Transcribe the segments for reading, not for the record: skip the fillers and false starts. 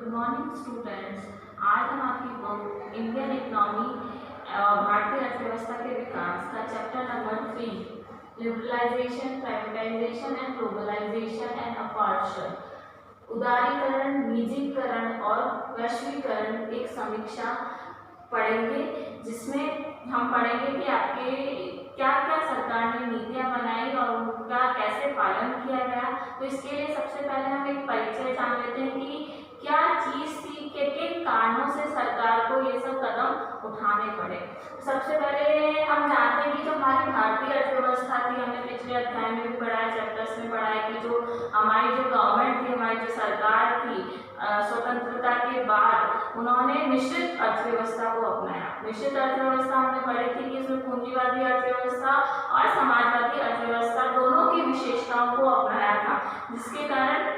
Good morning students. आज हम आपकी बुक इंडियन इकोनॉमी भारतीय अर्थव्यवस्था के विकास का chapter number 3 liberalisation, privatisation and globalisation and अपॉर्चन, उदारीकरण, निजीकरण और वैश्वीकरण एक समीक्षा पढ़ेंगे, जिसमें हम पढ़ेंगे कि आपके क्या क्या सरकार ने नीतियां बनाई और उनका कैसे पालन किया गया। तो इसके लिए सबसे पहले हम एक परिचय जान लेते हैं कि क्या चीज थी, कि किन कारणों से सरकार को ये सब कदम उठाने पड़े। सबसे पहले हम जानते हैं कि जो हमारी भारतीय अर्थव्यवस्था थी, हमने पिछले अध्याय में भी पढ़ा है, चैप्टर्स में पढ़ा है कि जो हमारी जो गवर्नमेंट थी, हमारी जो सरकार थी स्वतंत्रता के बाद, उन्होंने मिश्रित अर्थव्यवस्था को अपनाया। मिश्रित अर्थव्यवस्था हमने पढ़ी थी कि इसमें पूंजीवादी अर्थव्यवस्था और समाजवादी अर्थव्यवस्था दोनों की विशेषताओं को अपनाया था, जिसके कारण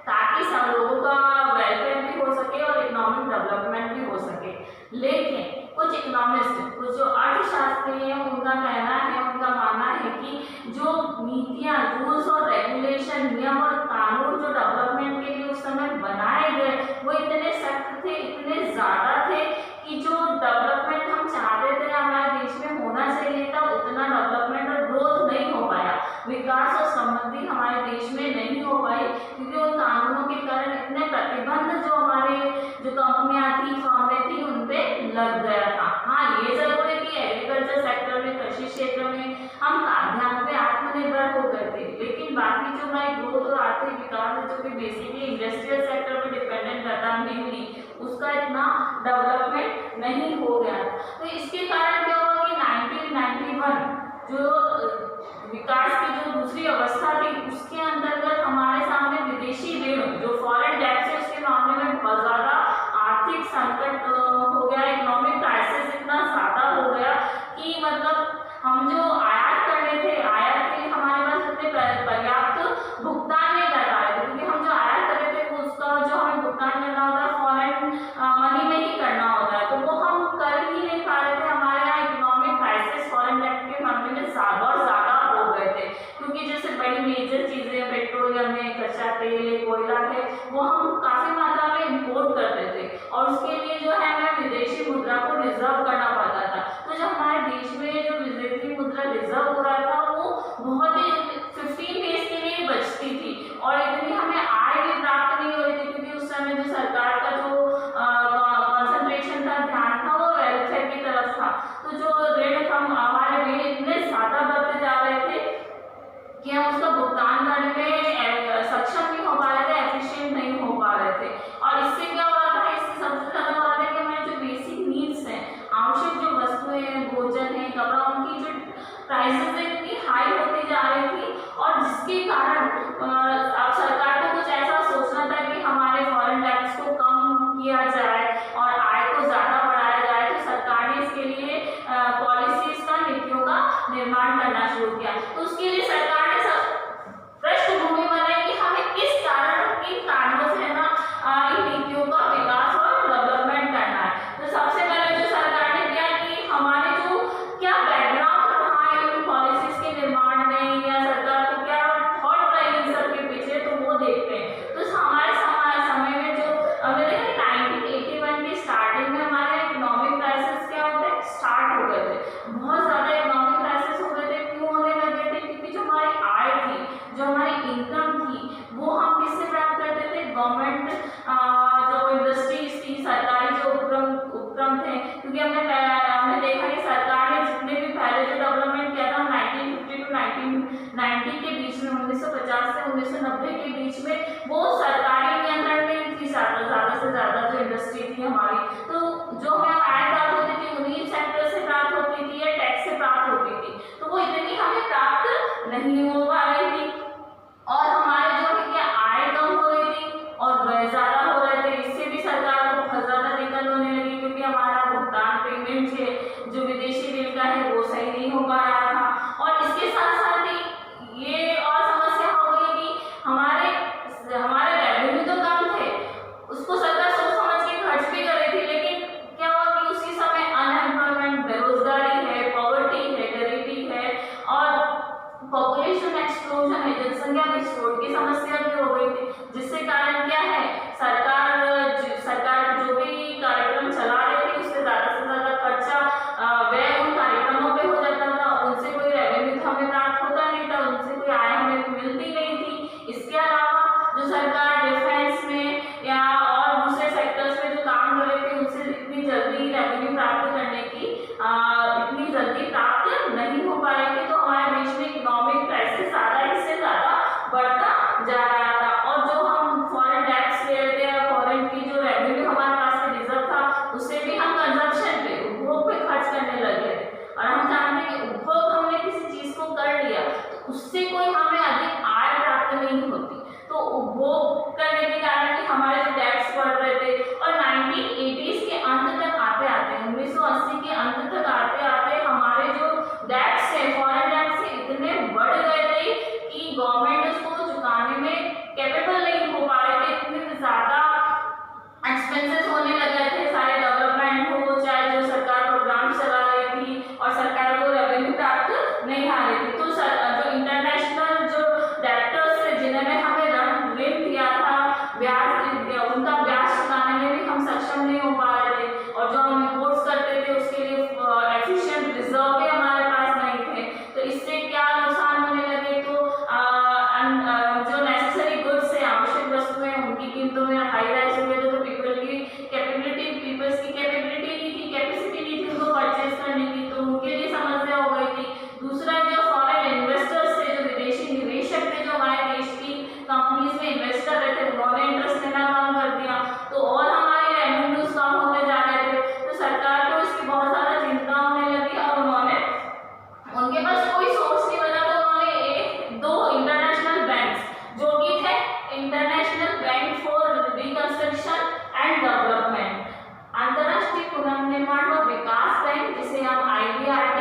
ताकि सब लोगों का वेलफेयर भी हो सके और इकोनॉमिक डेवलपमेंट भी हो सके। लेकिन कुछ इकोनॉमिस्ट, कुछ जो अर्थशास्त्री हैं, उनका कहना है, उनका मानना है कि जो नीतियां, रूल्स और रेगुलेशन, नियम और कानून जो डेवलपमेंट के लिए उस समय बनाए गए, वो इतने सख्त थे, इतने ज़्यादा थे कि जो डेवलपमेंट हम चाहते थे हमारे देश में होना चाहिए था, उतना डेवलपमेंट और ग्रोथ नहीं हो पाया, विकास और समृद्धि हमारे देश में नहीं हो पाई, क्योंकि उन कानूनों के कारण इतने प्रतिबंध जो हमारे जो कंपनियां थी, फर्में थी, उन पे लग गया था। हाँ, ये जरूर है कि एग्रीकल्चर सेक्टर में, कृषि क्षेत्र में हम खाद्यान्न पे आत्मनिर्भर हो गए थे, लेकिन बाकी जो हमारी ग्रोथ और आर्थिक विकास है, जो कि बेसिकली इंडस्ट्रियल सेक्टर पे डिपेंडेंट रहता है मेनली, उसका इतना डेवलपमेंट नहीं हो गया। तो इसके कारण क्या हुआ कि 1991 जो विकास की जो दूसरी अवस्था थी, उसके अंतर्गत हमारे सामने विदेशी ऋण, जो फॉरेन डेब्ट है, उसके मामले में बहुत ज़्यादा आर्थिक संकट हो गया। इकोनॉमिक क्राइसिस इतना ज़्यादा हो गया कि मतलब हम जो आयात करने थे, आयात के लिए हमारे पास इतने पर्याप्त भुगतान नहीं कर पा रहे थे, क्योंकि हम जो आयात कर रहे थे वो उसका जो हमें भुगतान करना होता है फॉरेन मनी में ही करना होता है, तो वो हम कर ही नहीं पा रहे थे। हमारे यहाँ इकोनॉमिक क्राइसिस फॉरेन डेब्ट के मामले में बहुत ज़्यादा हो गए थे, क्योंकि जैसे बड़ी मेजर चीज़ें, पेट्रोलियम है, कच्चा तेल है, कोयला है, वो हम काफ़ी मात्रा में इम्पोर्ट करते थे, और उसके लिए जो है हमें विदेशी मुद्रा को रिजर्व करना पड़ता था। तो जो हमारे देश में जो विदेशी मुद्रा रिजर्व हो रहा था, वो बहुत ही 15 डेज के लिए बचती थी, और इतनी हमें आय भी प्राप्त नहीं हो रही थी, क्योंकि उस समय जो सरकार का जो कॉन्सेंट्रेशन था, ध्यान था, वो वेलफेयर की तरफ था। तो जो ऋण हम हमारे ऋण इतने ज़्यादा बढ़ते जा रहे थे कि हम उसका भुगतान करने में सक्षम नहीं हो पा रहे थे, एफिशिएंट नहीं हो पा रहे थे। और इससे क्या हो रहा था, इससे सबसे ज़्यादा हो रहा था कि हमारे जो बेसिक नीड्स हैं, आवश्यक जो वस्तुएं हैं, भोजन है, कपड़ा, उनकी जो प्राइसेस इतनी हाई होती जा रही थी, और जिसके कारण अब सरकार को कुछ ऐसा सोचना था कि हमारे फॉरेन टैक्स को कम किया जाए और आय को ज़्यादा बढ़ाया जाए। तो सरकार ने इसके लिए पॉलिसीज का, नीतियों का निर्माण करना शुरू किया। तो उसके लिए सरकार ने पृष्ठभूमि बनाई कि हमें किस कारण, किन कारणों से ना इन नीतियों का विकास और डेवलपमेंट करना है। तो सबसे पहले जो सरकार ने किया कि हमारे जो क्या बैकग्राउंड रहा इन पॉलिसीज के निर्माण में, या सरकार को क्या थॉट रही इन सब के पीछे, तो वो देखते हैं। तो हमारे समय में जो हमने देखा 1981 की स्टार्टिंग में हमारे इकोनॉमिक क्राइसिस क्या होते हैं, स्टार्ट हो गए थे, बहुत ज़्यादा इकोनॉमिक क्राइसिस हो गए थे। क्यों होने लगे थे? क्योंकि जो हमारी आय थी, जो हमारी इनकम थी, वो हम किससे प्राप्त करते थे? गवर्नमेंट जो इंडस्ट्रीज थी, सरकारी जो उपक्रम थे, क्योंकि हमने देखा कि सरकार ने जितने भी पहले जो डेवलपमेंट किया था 1950 टू 1990 के बीच में, 1950 से 1990 के बीच में, वो सरकारी नियंत्रण में थी ज़्यादा से ज़्यादा जो इंडस्ट्री थी हमारी। तो जो हमें आय प्राप्त होती थी, उन्हीं सेक्टर से प्राप्त होती थी या टैक्स से प्राप्त होती थी, तो वो इतनी हमें प्राप्त नहीं हो पा रही थी, और हमारे जो है कि आय कम हो रही थी और व्यय ज़्यादा हो रहे थे। इससे भी सरकार को बहुत ज़्यादा दिक्कत होने लगी, क्योंकि हमारा भुगतान, पेमेंट है जो विदेशी ऋण का है, वो सही नहीं हो पा रहा था। और इसके साथ साथ ही ये और समस्या हो गई कि हमारे रेवेन्यू तो कम थे, उसको सरकार सोच समझ के खर्च भी कर रही थी, लेकिन क्या हुआ कि उसी समय अनएम्प्लॉयमेंट, बेरोजगारी है, पॉवर्टी है, गरीबी है, और पॉपुलेशन एक्सप्लोजन है, जनसंख्या विस्फोट की समस्या भी हो गई थी, जिससे कारण क्या है, सरकार मिलती नहीं थी। इसके अलावा जो सरकार डिफेंस में या और दूसरे सेक्टर्स में जो काम कर रहे थे उनसे इतनी जल्दी रेवेन्यू प्राप्त करने की इतनी जल्दी प्राप्त नहीं हो पा रही थी, तो हमारे देश में इकोनॉमिक क्राइसिस ज़्यादा इससे ज़्यादा बढ़ता जा रहा था। और जो हम फॉरेन टैक्स ले रहे थे या फॉरेन की जो रेवेन्यू हमारे पास से रिजर्व था उससे भी हम कंजम्पशन पे, उपभोग पे खर्च करने लगे थे। और हम जानते हैं कि उपभोग हमने किसी चीज़ को कर लिया तो उससे कोई हमें अधिक आय प्राप्त नहीं होती, तो उपभोग करने के कारण भी हमारे जो टैक्स बढ़ रहे थे। और 1980s के अंत तक आते आते 1980 के अंत तक आते आते हमारे जो टैक्स है फॉरेन टैक्स से इतने बढ़ गए थे कि गवर्नमेंट उसको चुकाने में कैपेबल नहीं हो पा रहे थे, इतने ज़्यादा एक्सपेंसेस होने लगे थे, सारे डेवलपमेंट हो चाहे जो सरकार प्रोग्राम चला रही थी और सरकार को रेवेन्यू प्राप्त नहीं आ रही थी। तो जो इंटरनेशनल जो डेब्टर्स थे जिन्होंने हमें ऋण दिया था, ब्याज उनका ब्याज चुकाने में भी हम सक्षम नहीं हो पा रहे थे। और जो हम इम्पोर्ट्स करते थे उसके लिए एफिशिएंट रिजर्व भी हमारे पास नहीं थे। तो इससे क्या नुकसान होने लगे, तो जो नेसेसरी गुड्स है, आवश्यक वस्तुएं, उनकी कीमतों में हाई राइज हो गए थे। तो पीपल्स की कैपेबिलिटी नहीं थी, कैपेसिटी नहीं थी उनको परचेज करने की, तो उनके लिए समस्या हो गई थी। दूसरा जो फॉरेन इन्वेस्टर्स थे, जो विदेशी निवेशक थे, जो हमारे देश की कंपनीज में इन्वेस्ट कर रहे थे, उन्होंने इंटरेस्ट लेना कम कर दिया, तो और हमारे रेवेन्यूज कम होते जा रहे थे। तो सरकार को इसकी बहुत ज़्यादा चिंता होने लगी और उनके पास कोई सोर्स नहीं बचा, तो उन्होंने दो इंटरनेशनल बैंक्स जो कि थे international bank for reconstruction and development, अंतर्राष्ट्रीय पुनर्निर्माण व विकास बैंक, जिसे हम IBRD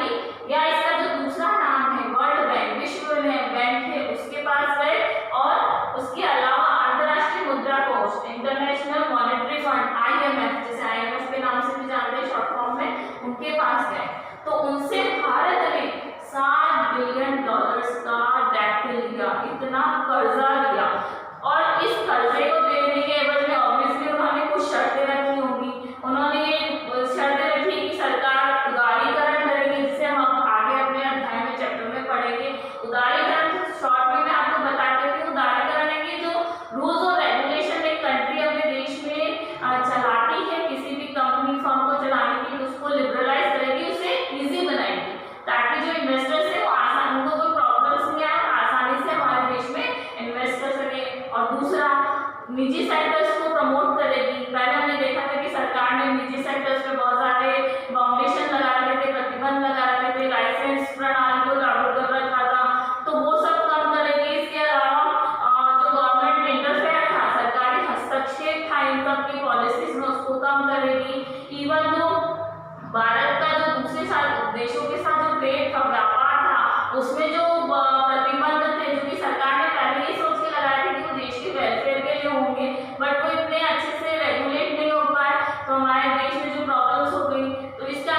या इसका जो दूसरा नाम है वर्ल्ड बैंक, विश्व बैंक है, उसके पास गए। और उसके अलावा अंतर्राष्ट्रीय मुद्रा कोष, इंटरनेशनल मॉनेटरी फंड IMF, जिसे IMF के नाम से भी जानते हैं शॉर्ट फॉर्म में, उनके पास गए। तो उनसे भारत ने $7 बिलियन का डेट लिया, इतना कर्जा लिया। और इस कर्जे को देने के एवज में ऑब्वियसली उन्होंने कुछ शर्तें रखी होंगी। उन्होंने शर्तें रखी कि सरकार उदारीकरण करेगी, जिसे हम आगे अपने अध्याय में चैप्टर में पढ़ेंगे। उदारीकरण शॉर्ट में मैं आपको बताती हूँ कि उदारीकरण है कि जो रूल्स और रेगुलेशन एक कंट्री अपने देश में चलाती है, किसी भी कंपनी फर्म को चलाने के लिए उसको लिबरलाइज करेगी, उसे ईजी बनाएगी, ताकि जो इन्वेस्टर्स है वो आसान, उनको कोई प्रॉब्लम्स नहीं आए, आसानी से हमारे देश में इन्वेस्ट कर सके। और दूसरा, निजी सेक्टर्स को प्रमोट करेगी। पहले हमने देखा था कि सरकार ने निजी सेक्टर्स पे बहुत सारे बाउंडेशन लगा रखे थे, प्रतिबंध लगा रखे थे, लाइसेंस प्रणाली को लागू कर रखा था, तो वो सब कम करेगी। इसके अलावा जो गवर्नमेंट इंटरफेयर था, सरकारी हस्तक्षेप था इन सब की पॉलिसीज में, उसको कम करेगी। इवन दो भारत का जो दूसरे देशों के साथ जो ट्रेड था, व्यापार था, उसमें जो प्रतिबंध थे, जो कि सरकार ने पहले ही सोच के लगाए थे कि वो देश के वेलफेयर के लिए होंगे, बट वो इतने अच्छे से रेगुलेट नहीं हो पाए, तो हमारे देश में जो प्रॉब्लम्स हो गई। तो इसका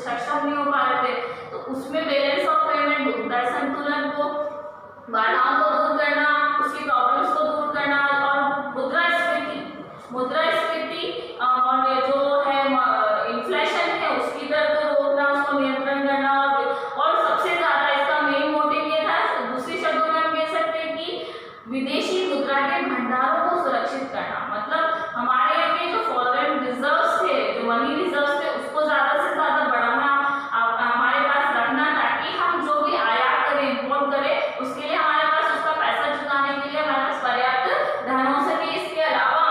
सक्षम नहीं हो पा रहे थे, तो उसमें बैलेंस ऑफ पेमेंट, मुद्रा संतुलन को, बाधाओं को दूर करना, उसकी प्रॉब्लम्स को दूर करना, और मुद्रास्फीति और जो है इन्फ्लेशन है उसकी दर को रोकना, उसको नियंत्रण करना, और सबसे ज्यादा इसका मेन मोटिव ये था, दूसरे शब्दों में हम कह सकते हैं कि विदेशी मुद्रा के भंडारों को सुरक्षित करना। मतलब हमारे यहाँ के जो फॉरेन रिजर्व्स थे, जो मनी रिजर्व्स थे, उसको ज्यादा से ज्यादा बढ़ाना, हमारे पास रखना, ताकि हम जो भी आयात करें, इम्पोर्ट करें, उसके लिए हमारे पास उसका पैसा जुटाने के लिए हमारे पास पर्याप्त धन हो सके। इसके अलावा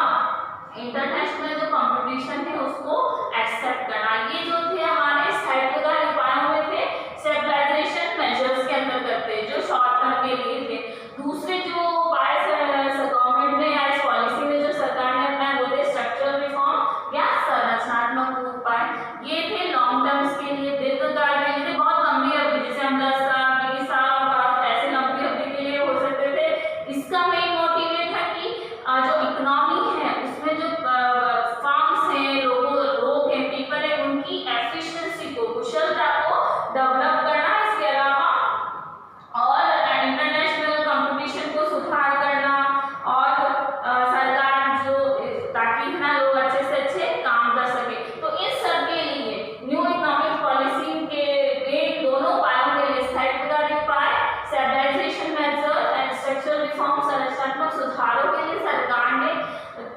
इंटरनेशनल जो कंपटीशन है उसको एक्सेप्ट करना, ये जो थे हमारे स्थायित्वकारी उपायों में थे, स्टेबलाइजेशन मेजर्स के अंतर्गत थे, जो शॉर्ट टर्म के लिए थे। दूसरे जो उपाय गवर्नमेंट ने या इस पॉलिसी में जो सरकार ने अपनाए वो थे स्ट्रक्चरल रिफॉर्म या संरचनात्मक उपाय। ये थे लॉन्ग टर्म्स के लिए, दीर्घकाल के लिए, बहुत लंबी अवधि, जैसे हम 10 साल 20 साल बाद ऐसे लंबी अवधि के लिए हो सकते थे। इसका मेन मोटिव ये था कि जो इकोनॉमी है उसमें जो फर्म्स हैं, लोग हैं, पीपल है, उनकी एफिशिएंसी को, कुशलता को डेवलप करना। इसके अलावा और इंटरनेशनल कंपटीशन को सुधार करना, और सरकार जो, ताकि ना लोग अच्छे से अच्छे काम कर सके। तो इस सब के लिए न्यू इकोनॉमिक पॉलिसी के दोनों उपायों के लिए, स्थायित्वकारी उपाय, stabilization measure and structural reform, संरचनात्मक सुधारों के लिए सरकार ने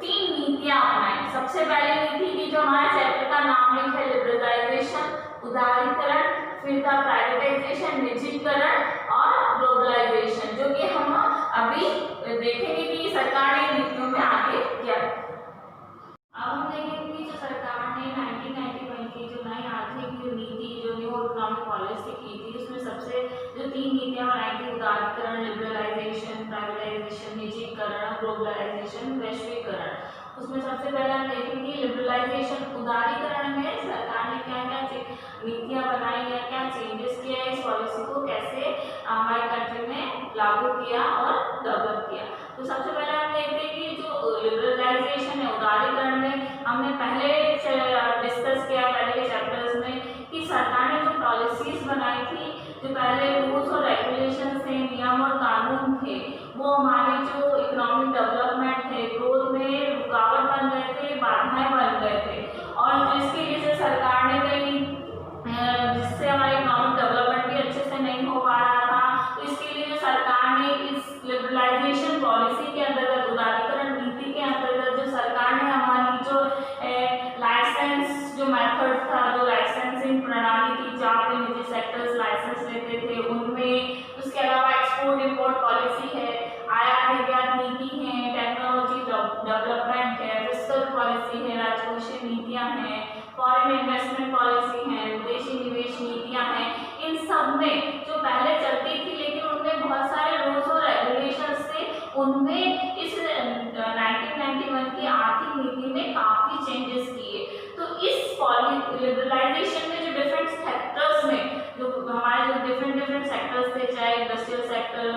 3 नीतियां अपनाई। सबसे पहली नीति की जो हमारे चैप्टर का नाम लिखा है लिबरलाइजेशन, उदारीकरण, फिर था प्राइवेटाइजेशन, निजीकरण, और ग्लोबलाइजेशन, जो कि हम अभी देखेंगे कि सरकार ने नीतियों में आगे क्या। अब हम देखेंगे कि जो सरकार ने 1991 की जो नई आर्थिक नीति, जो न्यू इकोनॉमिक पॉलिसी की थी, उसमें सबसे जो 3 नीतियां बनाई थी, उदारीकरण, लिबरलाइजेशन, प्राइवेटाइजेशन, निजीकरण, ग्लोबलाइजेशन, वैश्वीकरण। उसमें सबसे पहले हम देखेंगे लिबरलाइजेशन, उदारीकरण में सरकार ने क्या क्या नीतियां बनाई या क्या चेंजेस किया, इस पॉलिसी को कैसे हमारी कंट्री में लागू किया और डेवलप किया। तो सबसे पहले हम देखते हैं कि जो लिबरलाइजेशन है, उदारीकरण में हमने पहले डिस्कस किया पहले के चैप्टर्स में कि सरकार ने जो पॉलिसीज बनाई थी, जो पहले रूल्स और रेगुलेशन थे, नियम और कानून थे, वो हमारे जो इकोनॉमिक डेवलपमेंट है, ग्रोथ में रुकावट बन गए थे, बाधाएं बन गए थे, और जिसकी वजह से सरकार ने कई, जिससे हमारे इकोनॉमिक डेवलपमेंट भी अच्छे से नहीं हो पा रहा था। तो इसके लिए सरकार ने इस लिबरलाइजेशन पॉलिसी के अंतर्गत, उदारीकरण नीति के अंतर्गत, जो सरकार ने हमारी जो लाइसेंस जो मेथड था, जो लाइसेंसिंग प्रणाली थी, जहाँ पे निजी सेक्टर्स लाइसेंस लेते थे, उनमें, उसके अलावा एक्सपोर्ट इंपोर्ट पॉलिसी है, आयात निर्यात नीति है, टेक्नोलॉजी डेवलपमेंट है, फिस्कल पॉलिसी है, राजकोषीय नीतियां हैं, फॉरेन इन्वेस्टमेंट पॉलिसी है, विदेशी निवेश नीतियां हैं। इन सब में जो पहले चलती थी, लेकिन उनमें बहुत सारे रूल्स और रेगुलेशंस थे, उनमें इस 1991 की आर्थिक नीति में काफी चेंजेस किए। तो इस लिबरलाइजेशन में जो डिफरेंट सेक्टर्स में, जो हमारे जो डिफरेंट सेक्टर्स थे, चाहे industrial sector,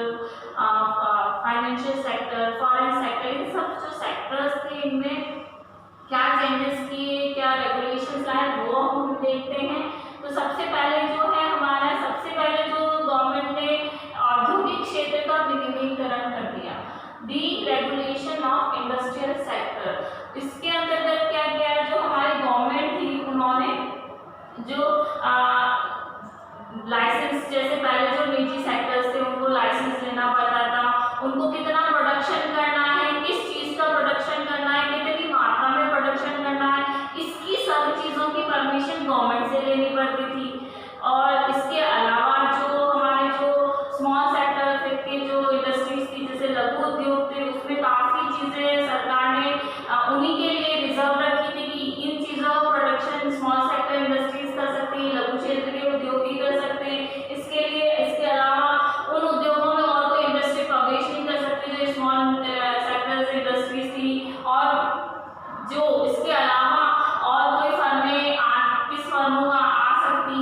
financial sector, foreign sector, इन सब जो सेक्टर्स थे, इनमें क्या चेंजेस किए, क्या रेगुलेशंस लाए, वो हम देखते हैं। तो सबसे पहले जो है हमारा, सबसे पहले जो गवर्नमेंट ने औद्योगिक क्षेत्र का विनियमीकरण कर दिया, डीरेगुलेशन ऑफ इंडस्ट्रियल सेक्टर। इसके अंतर्गत क्या किया, जो हमारी गवर्नमेंट थी, उन्होंने जो लाइसेंस, जैसे पहले जो निजी सेक्टर्स थे उनको लाइसेंस लेना पड़ता था, उनको कितना प्रोडक्शन करना है, किस चीज का प्रोडक्शन करना है, कितनी मात्रा में प्रोडक्शन करना है, इसकी सब चीजों की परमिशन गवर्नमेंट से लेनी पड़ती थी। और इसके अलावा जो हमारे जो स्मॉल सेक्टर के जो इंडस्ट्रीज थी, जैसे लघु उद्योग थे, उसमें काफी चीजें सरकार ने उन्हीं के लिए रिजर्व रखी थी कि इन चीजों का प्रोडक्शन स्मॉल सेक्टर इंडस्ट्रीज कर सकती है, लघु क्षेत्र के उद्योग भी कर सकते हैं। इसके लिए, इसके अलावा उन उद्योगों में और कोई इंडस्ट्री प्रवेश नहीं कर सकती जो स्मॉल सेक्टर इंडस्ट्रीज थी। और जो इसके अलावा और कोई फर्में किस फर्मों का आ सकती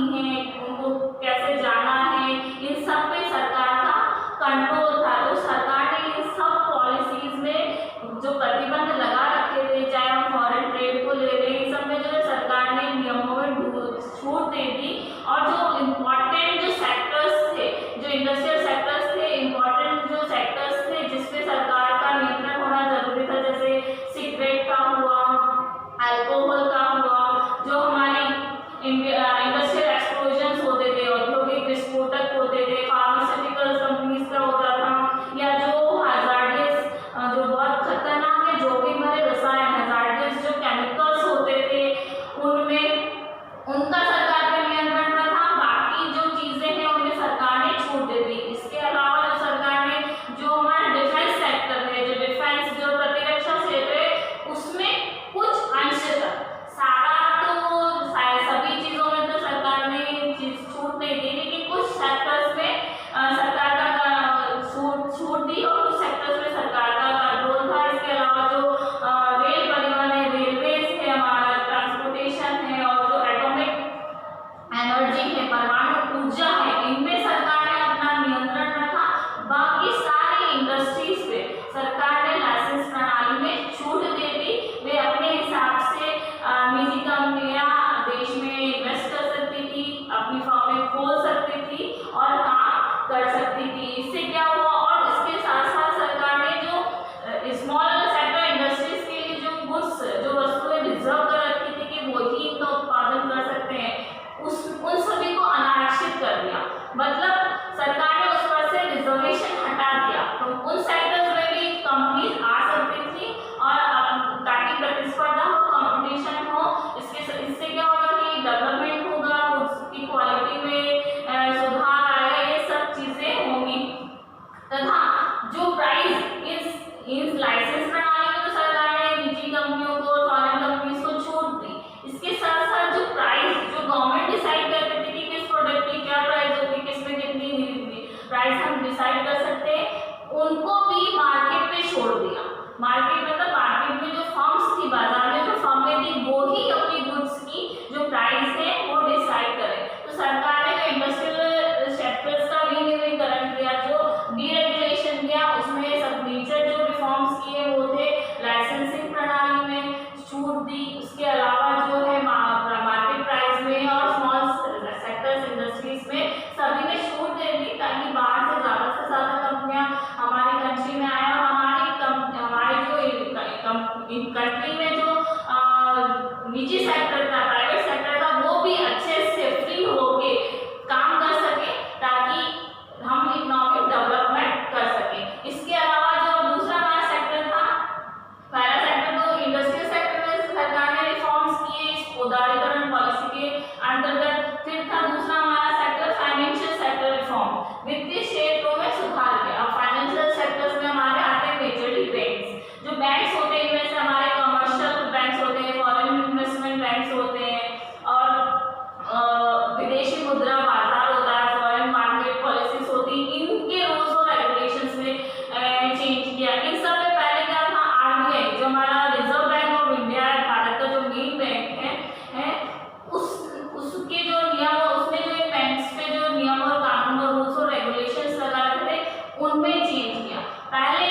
और जो इम्पोर्टेंट जो सेक्टर्स थे, जो इंडस्ट्रियल सेक्टर्स थे, इम्पोर्टेंट जो सेक्टर्स थे जिसपे सरकार का नियंत्रण होना जरूरी था, जैसे सिगरेट का हुआ, अल्कोहल का हुआ, जो हमारी इंडस्ट्रियल एक्सप्लोजन होते थे, औद्योगिक विस्फोटक होते थे, फार्मास्यूटिकल कंपनीज का होता था, या जो हजार्डियस जो बहुत खतरनाक है जोखिम भरे रसायन, हजार्डियस जो केमिकल्स होते थे, उनमें उनका सरकार पे नियंत्रण था। बाकी जो चीजें हैं उनमें सरकार ने छूट दे दी। इसके अलावा जो सरकार ने जो हमारा डिफेंस सेक्टर है, जो डिफेंस जो प्रतिरक्षा क्षेत्र है, उसमें कुछ अंश तक, सारा तो सभी चीजों में तो सरकार ने छूट नहीं दी, लेकिन कुछ सेक्टर्स में सरकार का छूट दी और कुछ सेक्टर्स में सरकार का कंट्रोल था। इसके अलावा जो रेल परिवहन है, रेलवेज है, हमारा ट्रांसपोर्टेशन है, और जो एटॉमिक एनर्जी है, परमाणु ऊर्जा है, इनमें सरकार ने अपना नियंत्रण रखा। बाकी सारी इंडस्ट्रीज पे सरकार ने लाइसेंस प्रणाली में छूट दे दी। वे अपने हिसाब से निजी कंपनियां देश में इन्वेस्ट कर सकती थी, अपनी फर्में खोल सकती थी और काम कर सकती थी। इससे क्या हुआ, और इसके साथ साथ सरकार ने जो स्मॉल सेक्टर इंडस्ट्रीज के लिए जो गुड्स, जो वस्तुएं रिजर्व कर रखी थी कि वही इनका उत्पादन कर सकते हैं, उन सभी को अनारक्षित कर दिया। मतलब सरकार ने उस पर से रिजर्वेशन हटा दिया, तो उन सेक्टर्स में भी कंपनीज आ सकती थी और ताकि प्रतिस्पर्धा हो, कंपटीशन हो। इससे क्या होगा कि डेवलपमेंट होगा, उसकी क्वालिटी में सुधार आएगा, ये सब चीजें होंगी। तथा जो प्राइस इस लाइसेंस प्रणाली में तो सरकार ने निजी कंपनियों को, फॉरेन कंपनीज को छूट दी। इसके साथ साथ जो प्राइस, जो गवर्नमेंट डिसाइड करती थी कि किस प्रोडक्ट की क्या प्राइस होगी, किस में कितनी प्राइस हम डिसाइड कर सकते हैं, उनको भी मार्केट पे छोड़ दिया। मार्केट मतलब मार्केट में जो फर्म्स थी, बाजार में जो फर्में थी, वो ही अपनी गुड्स की जो प्राइस है वो डिसाइड करें। तो सरकार ने जो इंडस्ट्रियल सेक्टर्स का विनियमीकरण किया, जो डीरेगुलेशन किया, उसमें सब मेजर जो रिफॉर्म्स किए वो थे लाइसेंसिंग प्रणाली में छूट दी। उसके अलावा जो है मार्केट प्राइस में और स्मॉल सेक्टर्स इंडस्ट्रीज में सभी में छूट दे दी, ताकि बाहर से ज़्यादा कंपनियां हमारी कंट्री में आए और हमारी जो कंट्री में जो निजी सेक्टर का, प्राइवेट सेक्टर का, वो भी अच्छे से फ्री होके काम कर सके, ताकि हम इकोनॉमिक डेवलपमेंट कर सके। इसके अलावा जो दूसरा हमारा सेक्टर था, पहला सेक्टर तो इंडस्ट्रियल सेक्टर में सरकार ने रिफॉर्म्स किए इस उदारीकरण पॉलिसी के अंतर्गत। फिर था दूसरा हमारा सेक्टर फाइनेंशियल सेक्टर रिफॉर्म, वित्तीय क्षेत्रों में सुधार किया। अब फाइनेंशियल सेक्टर्स में हमारे आते हैं मेजरली बैंक्स। जो बैंक्स होते हैं इनमें से हमारे कमर्शियल बैंक्स होते हैं, फॉरेन इन्वेस्टमेंट बैंक्स होते हैं, और विदेशी मुद्रा बाजार होता है, फॉरेन मार्केट पॉलिसीज होती है। इनके रूल्स और रेगुलेशंस में चेंज किया। इन सब में पहले क्या था, आरबीआई जो हमारा रिजर्व बैंक ऑफ इंडिया है, भारत का जो मेन बैंक है उसके जो नियम, उसने जो बैंक्स पे जो नियम और कानून और रूल्स और रेगुलेशंस लगा रखे थे, उनमें चेंज किया। पहले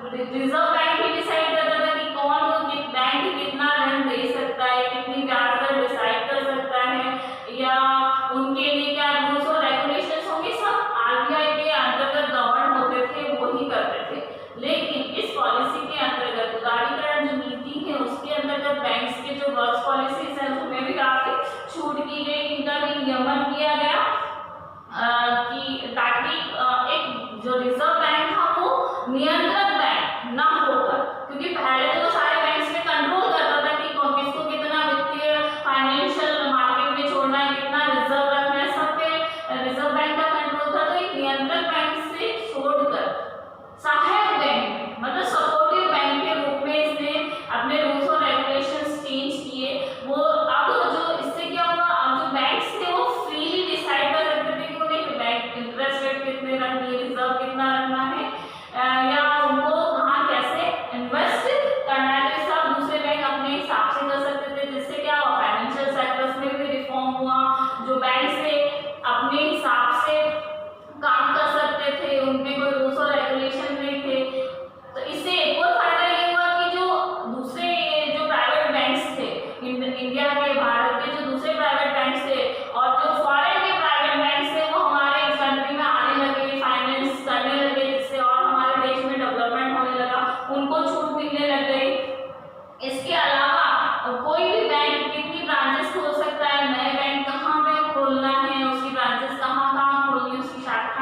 रिजर्व बैंक ही डिसाइड करता था कि कौन बैंक कितना ऋण दे सकता है, कितनी ब्याज दर डिसाइड कर सकता है, या उनके लिए क्या रूल्स और रेगुलेशंस होंगे, सब आरबीआई के अंतर्गत गवर्न होते थे, वो ही करते थे। लेकिन इस पॉलिसी के अंतर्गत उदारीकरण जो नीति है, उसके अंतर्गत बैंक्स के जो वर्क्स पॉलिसीज है उसमें भी काफी छूट की गई, इनका भी नियमन किया गया, कि ताकि एक जो रिजर्व बैंक था वो नियंत्रक बैंक ना होकर, क्योंकि पहले तो सारे बैंक्स में कंट्रोल करता था कि किसको कितना वित्तीय फाइनेंशियल मार्केट में छोड़ना है, कितना रिजर्व रखना है, सब पे रिजर्व बैंक का कंट्रोल था। तो एक नियंत्रक बैंक से छोड़कर सहायक बैंक, मतलब सपोर्टिव बैंक के रूप में इसने अपने रूल्स और रेगुलेशंस चेंज किए। वो अब जो इससे क्या हुआ, अब जो बैंक्स थे वो फ्रीली डिसाइड कर सकते थे कि उन्हें बैंक इंटरेस्ट रेट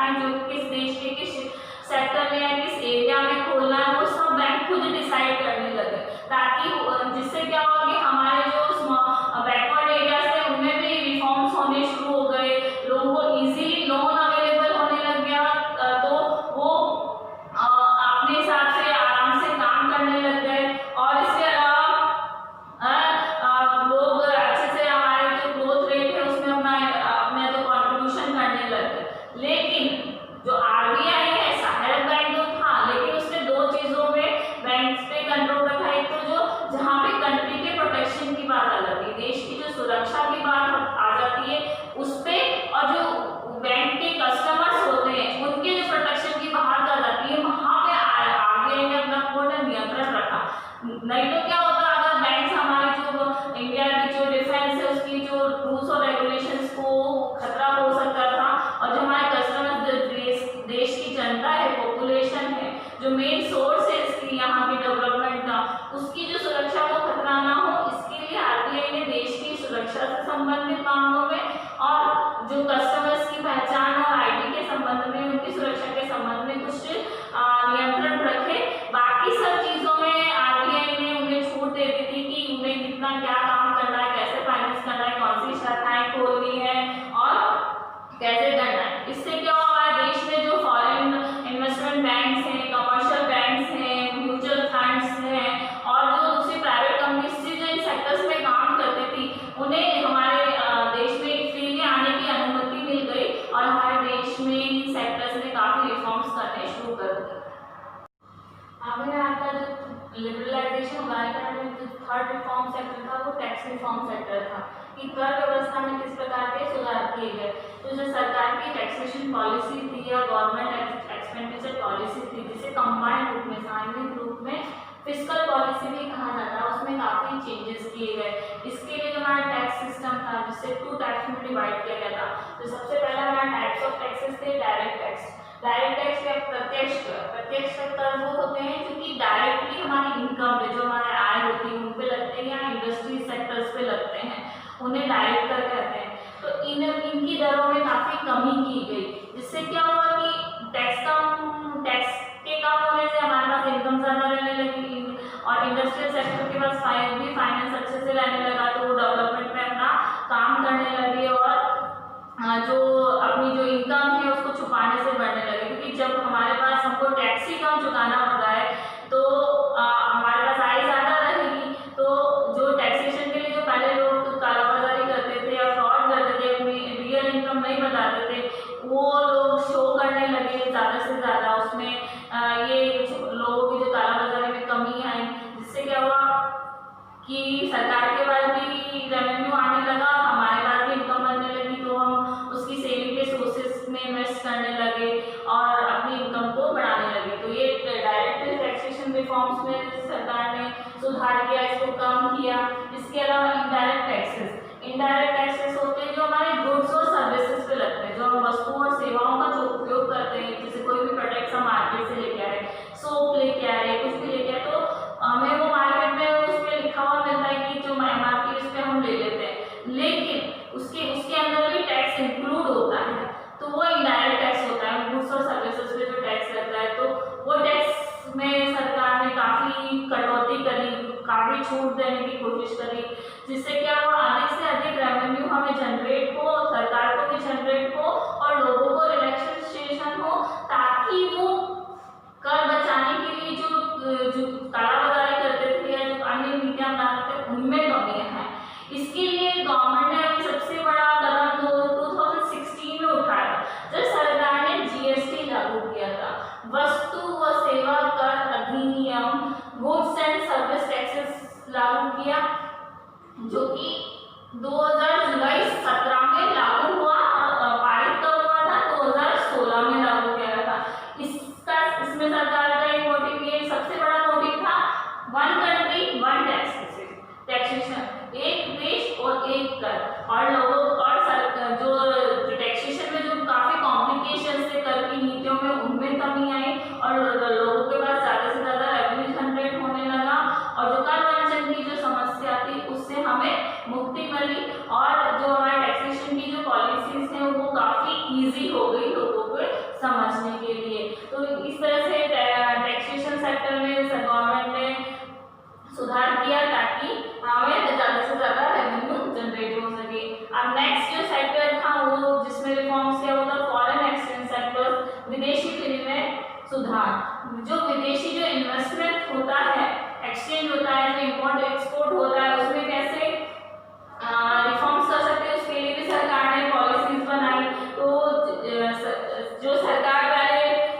है, जो किस देश के किस सेक्टर में या किस एरिया में खोलना है, वो सब बैंक खुद डिसाइड करने लगे, ताकि जिससे क्या होगा कि हमारे जो बैकवर्ड एरियाज थे उनमें भी रिफॉर्म्स होने शुरू हो गए, लोगों को इजीली लोन अवेलेबल होने लग गया, तो वो अपने हिसाब से आराम से काम करने लग गए। और इसके अलावा लोग अच्छे से हमारे जो ग्रोथ रेट है उसमें अपना जो कॉन्ट्रीब्यूशन करने लग गए। लेकिन जो आरबीआई है, सहायक बैंक तो था, लेकिन उसने दो चीजों में बैंक्स पे कंट्रोल रखा। एक तो जो जहाँ पे कंट्री के प्रोटेक्शन की बात आ जाती है, देश की जो सुरक्षा की बात आ जाती है उस पे, और जो बैंक के कस्टमर्स होते हैं उनके जो प्रोटेक्शन की बात आ जाती है, वहाँ पे आरबीआई ने अपना पूर्ण नियंत्रण रखा। नहीं तो क्या होता, अगर बैंक हमारी जो इंडिया की जो डिफेंस है उसकी जो रूल्स और रेगुलेशंस को खतरा हो सकता था, और जो हमारे कस्टमर्स देश की जनता है, पॉपुलेशन है, जो मेन सोर्स है इसकी यहाँ की डेवलपमेंट का, उसकी जो सुरक्षा को खतरा ना हो, इसके लिए आरबीआई ने देश की सुरक्षा से संबंधित मामलों में और जो कस्टमर्स की पहचान और आईडी के संबंध में, उनकी सुरक्षा के संबंध में कुछ नियंत्रण रखे। बाकी सब चीजों में आरबीआई ने उन्हें छूट दे दी थी कि उन्हें कितना क्या काम करना है, कैसे फाइनेंस करना है, कौन सी शाखाएं खोलनी है और कैसे करना है। इससे क्या हुआ है, देश में जो फॉरेन इन्वेस्टमेंट बैंक्स हैं, कमर्शियल बैंक्स हैं, म्यूचुअल फंड्स हैं और जो दूसरी प्राइवेट कंपनीज थी जो इन सेक्टर्स में काम करती थी, उन्हें हमारे देश में फ्रीली आने की अनुमति मिल गई और हमारे देश में इन सेक्टर्स में काफी रिफॉर्म्स करने शुरू कर दिए। अब यहाँ का जो लिबरलाइजेशन हुआ है, जो थर्ड रिफॉर्म सेक्टर था वो टैक्स रिफॉर्म सेक्टर था, कि कर व्यवस्था में किस प्रकार के सुधार किए गए। तो जो सरकार की टैक्सेशन पॉलिसी थी या गवर्नमेंट एक्सपेंडिचर पॉलिसी थी, जिसे कंबाइंड रूप में, सामूहिक रूप में फिस्कल पॉलिसी भी कहा जाता है, उसमें काफी चेंजेस किए गए। इसके लिए जो हमारा टैक्स सिस्टम था, जिसे 2 टाइप्स में डिवाइड किया गया था। तो सबसे पहला हमारा टाइप्स ऑफ टैक्सेस थे डायरेक्ट टैक्स। डायरेक्ट टैक्स या प्रत्यक्ष कर वो होते हैं जो कि डायरेक्टली हमारी इनकम पे, जो हमारे आय होती है उन पे लगते हैं या इंडस्ट्री सेक्टर्स पे लगते हैं, उन्हें डायरेक्ट कर कहते हैं। तो इनकी दरों में काफी कमी की गई, जिससे क्या हुआ कि टैक्स के कम होने से हमारे पास इनकम ज्यादा रहने लगी और इंडस्ट्रियल सेक्टर के पास फाइनेंस अच्छे से रहने लगा, तो वो डेवलपमेंट में अपना काम करने लगे और जो अपनी जो इनकम है उसको छुपाने से बढ़ने लगे। क्योंकि जब हमारे पास हमको टैक्स ही कम चुकाना हो रहा है तो हमारे पास आय ज़्यादा रहेगी, तो जो टैक्सेशन के लिए जो पहले लोग कालाबाजारी करते थे या फ्रॉड करते थे, अपनी रियल इनकम नहीं बताते थे, वो लोग शो करने लगे ज़्यादा से ज़्यादा। उसमें ये लोगों की जो कालाबाजारी में कमी आई, जिससे क्या हुआ कि सरकार के पास भी रेवेन्यू आने लगा, हमारे पास भी इनकम बनने लगी, तो हम उसकी सेविंग के सोर्सेस में इन्वेस्ट करने लगे और अपनी इनकम को बढ़ाने लगे। तो ये डायरेक्ट टैक्सेशन रिफॉर्म्स में सरकार ने सुधार किया, इसको कम किया। इसके अलावा इनडायरेक्ट टैक्सेस होते हैं जो हमारे गुड्स और सर्विसेज पे लगते हैं, जो हम वस्तुओं और सेवाओं का जो उपयोग करते हैं, जैसे कोई भी प्रोडक्ट्स हम मार्केट से लेके आए, सोप लेके आए, कुछ भी लेके आए, तो हमें वो मार्केट में उस पर लिखा हुआ मिलता है कि जो एमआरपी उस पर हम ले लेते हैं, लेकिन उसके अंदर भी टैक्स इंक्लूड होता है, तो वो इनडायरेक्ट टैक्स होता है। गुड्स और सर्विसेज पे जो टैक्स लगता है, तो वो टैक्स में सरकार ने काफ़ी कटौती करी, काफ़ी छूट देने की कोशिश करी, जिससे क्या हुआ, अधिक से अधिक रेवेन्यू हमें जनरेट हो, सरकार को भी जनरेट हो और लोगों को रिलैक्सेशन हो, ताकि वो कर बचाने के लिए जो कालाबाजारी करते थे या जो अन्य नीतियां बनाते थे उनमें कमियां हैं। इसके लिए गवर्नमेंट ने अभी सबसे बड़ा कदम 2016 में उठाया, जब सरकार ने जीएसटी लागू किया था, वस्तु व सेवा कर अधिनियम, गुड्स एंड सर्विस टैक्सेस लागू किया, जो कि 2017 में लागू हुआ, पारित कब हुआ था, 2016 में लागू किया था। इसमें सरकार का एक मोटिव, ये सबसे बड़ा मोटिव था, 1 कंट्री 1 टैक्सेशन, एक देश और एक कर। और लोगों और जो टैक्सेशन में जो काफी कॉम्प्लिकेशंस थे कर की नीतियों में, उनमें कमी आई और लोगों के पास ज़्यादा से ज़्यादा रेवेन्यू जनरेट होने लगा और जो कर वंचन की जो समस्या थी उससे हमें मुक्ति मिली और जो हमारे टैक्सेशन की जो पॉलिसीज हैं वो काफ़ी ईजी हो गई लोगों को समझने के लिए। तो इस तरह से टैक्सेशन सेक्टर में गवर्नमेंट ने सुधार किया ताकि हमें ज़्यादा से ज़्यादा रेवेन्यू जनरेट हो सके। अब नेक्स्ट जो सेक्टर था वो जिसमें रिफॉर्म्स किया वो था फॉरेन एक्सचेंज सेक्टर, विदेशी विनिमय सुधार। जो विदेशी जो इन्वेस्टमेंट होता है, एक्सचेंज होता है, जो इम्पोर्ट एक्सपोर्ट होता है, उसमें कैसे रिफॉर्म्स कर सकते हैं उसके लिए भी सरकार ने पॉलिसीज बनाई। तो जो सरकार पहले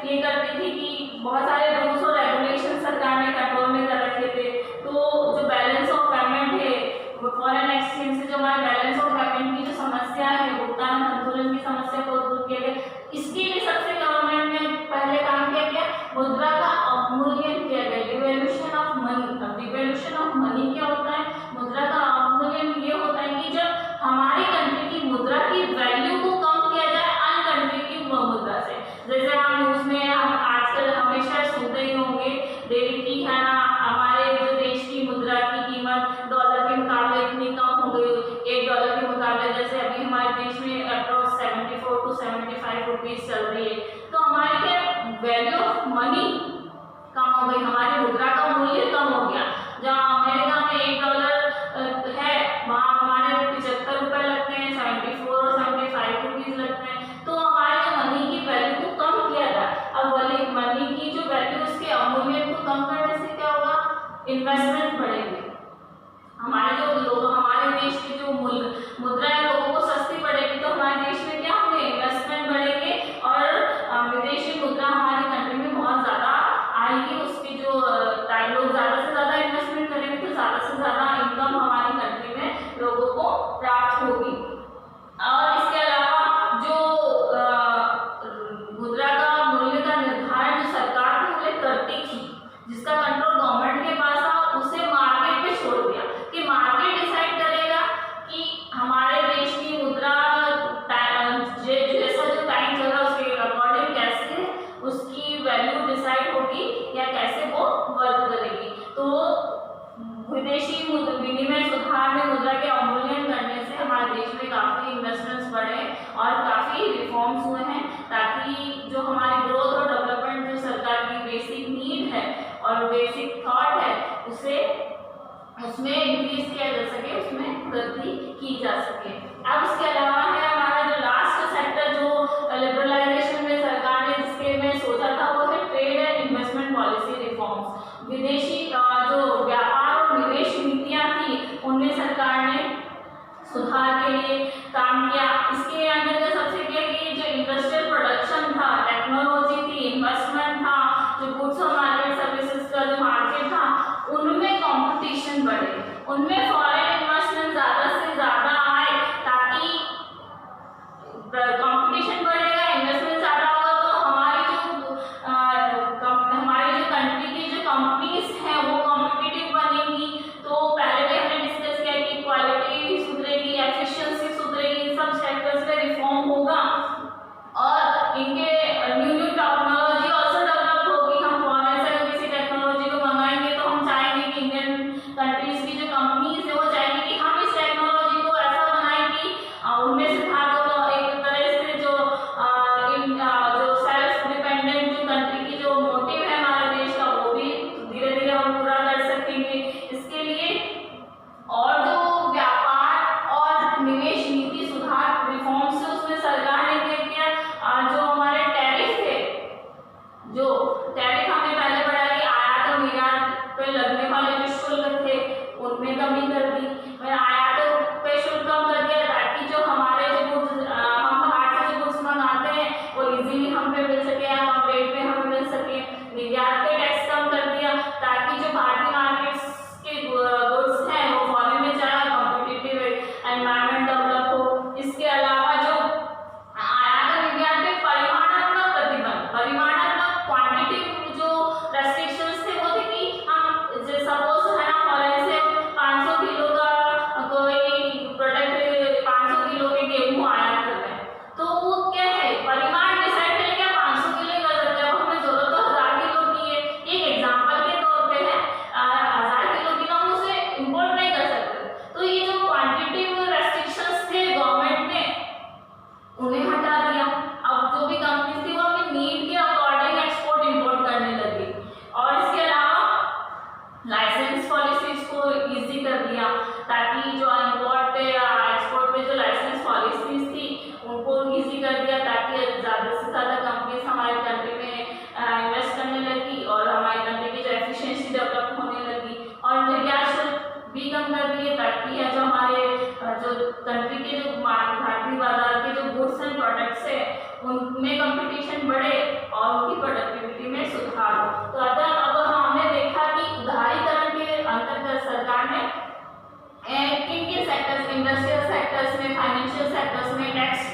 ये करती थी कि बहुत सारे रूल्स और रेगुलेशन सरकार ने कंट्रोल में कर रखे थे। तो जो बैलेंस ऑफ पेमेंट है, फॉरेन एक्सचेंज से जो हमारे बैलेंस ऑफ पेमेंट की जो समस्या है, भुगतान संतुलन की समस्या को दूर किया गया। इसके लिए सबसे गवर्नमेंट ने पहले काम किया गया, मुद्रा का अवमूल्यन किया गया, devaluation of money. Devaluation of money क्या होता है? मुद्रा का अवमूल्यन ये होता है कि जब हमारी कंट्री की मुद्रा की वैल्यू को कम किया जाए अन्य कंट्री की मुद्रा से। जैसे हम न्यूज में हम आजकल हमेशा सुनते ही होंगे डेली की, है ना, हमारे जो देश की मुद्रा की कीमत डॉलर के मुकाबले इतनी कम हो गई, $1 के मुकाबले। जैसे अभी हमारे देश में अप्रॉक्स 74 to 75 रुपीज चल रही है। तो हमारी क्या वैल्यू ऑफ मनी कम हो गई, हमारी मुद्रा का मूल्य कम हो गया। जहाँ अमेरिका में $1 है, वहाँ हमारे 75 रुपए लगते हैं, 74 और 75 रुपीज लगते हैं। तो हमारे जो मनी की वैल्यू को कम किया जाए। अब वाली मनी की जो वैल्यू, उसके अवमूल्यन को कम करने से क्या होगा? इन्वेस्टमेंट बढ़ेगी। हमारे जो लोग, हमारे देश की जो मुद्रा है लोगों को सस्ती पड़ेगी, तो हमारे देश में क्या होंगे? इन्वेस्टमेंट बढ़ेंगे और विदेशी मुद्रा हमारी कंट्री में बहुत ज़्यादा आएगी। उसकी जो लोग ज़्यादा से ज़्यादा इन्वेस्टमेंट करेंगे तो ज़्यादा से ज़्यादा इनकम हमारी कंट्री में लोगों को प्राप्त होगी। और इसके अलावा जो मुद्रा का मूल्य का निर्धारण जो सरकार पहले करती थी, जिसका कंट्रोल गवर्नमेंट के पास था, उसे मार्केट पे छोड़ दिया कि मार्केट डिसाइड करेगा कि हमारे देश की मुद्रा जैसा जो टाइम चल रहा है उसके अकॉर्डिंग कैसे उसकी वैल्यू डिसाइड होगी या कैसे वो वर्क करेगी। तो विदेशी विनिमय सुधार में मुद्रा के अवमूल्यन करने से हमारे देश में काफ़ी इन्वेस्टमेंट्स बढ़े और काफ़ी रिफॉर्म्स हुए हैं, ताकि जो हमारी ग्रोथ और डेवलपमेंट जो सरकार की बेसिक नीड है और बेसिक थॉट है उसे उसमें इंक्रीज किया जा सके, उसमें वृद्धि की जा सके। अब इसके अलावा है हमारा जो लास्ट सेक्टर जो लिबरलाइजेशन में सरकार ने जिसके में सोचा था वो है trade and investment policy reforms. विदेशी जो व्यापार और निवेश नीतियाँ थी उनमें सरकार ने सुधार के लिए काम किया। इसके अंदर सबसे क्या कि जो इंडस्ट्रियल प्रोडक्शन था, टेक्नोलॉजी थी, इन्वेस्टमेंट था, जो गुड्स और मार्केट सर्विसेज का जो मार्केट था, उनमें कंपटीशन बढ़े, उनमें फॉरेन इन्वेस्टमेंट ज़्यादा से ज़्यादा आए, ताकि कंपटीशन बढ़ेगा, इन्वेस्टमेंट ज़्यादा होगा तो हमारी जो कंट्री की जो कंपनीज हैं वो कॉम्पिटिटिव बनेंगी। तो पहले भी हमने डिस्कस किया कि क्वालिटी सुधरेगी, एफिशिएंसी सुधरेगी, इन सब सेक्टर्स में रिफॉर्म होगा और इनके new new technology also develop होगी। हम फॉरेन से अगर किसी टेक्नोलॉजी को मंगाएंगे तो हम चाहेंगे कि इंडियन कंट्रीज की जो कंपनीज है वो चाहेंगे कि हम इस टेक्नोलॉजी को ऐसा बनाएं कि उनमें सुधार हो। तो एक तरह से उनमें कंपटीशन बढ़े और उनकी प्रोडक्टिविटी में सुधार हो। तो अगर अब हमने देखा कि उदारीकरण के अंतर्गत सरकार ने किन किन सेक्टर्स, इंडस्ट्रियल सेक्टर्स में, फाइनेंशियल सेक्टर्स में टैक्स